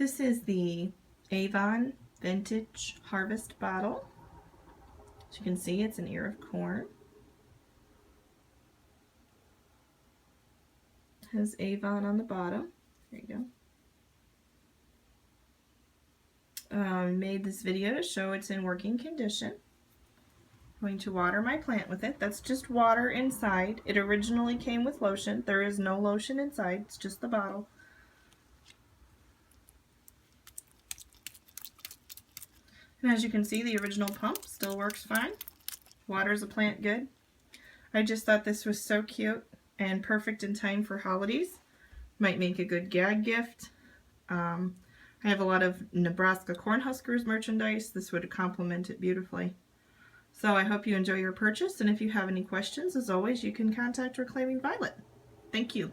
This is the Avon Vintage Harvest bottle. As you can see, it's an ear of corn. It has Avon on the bottom. There you go. Made this video to show it's in working condition. I'm going to water my plant with it. That's just water inside. It originally came with lotion. There is no lotion inside. It's just the bottle. And as you can see, the original pump still works fine. Waters the plant good. I just thought this was so cute and perfect in time for holidays. Might make a good gag gift. I have a lot of Nebraska Cornhuskers merchandise. This would complement it beautifully. So I hope you enjoy your purchase, and if you have any questions, as always, you can contact Reclaiming Violet. Thank you.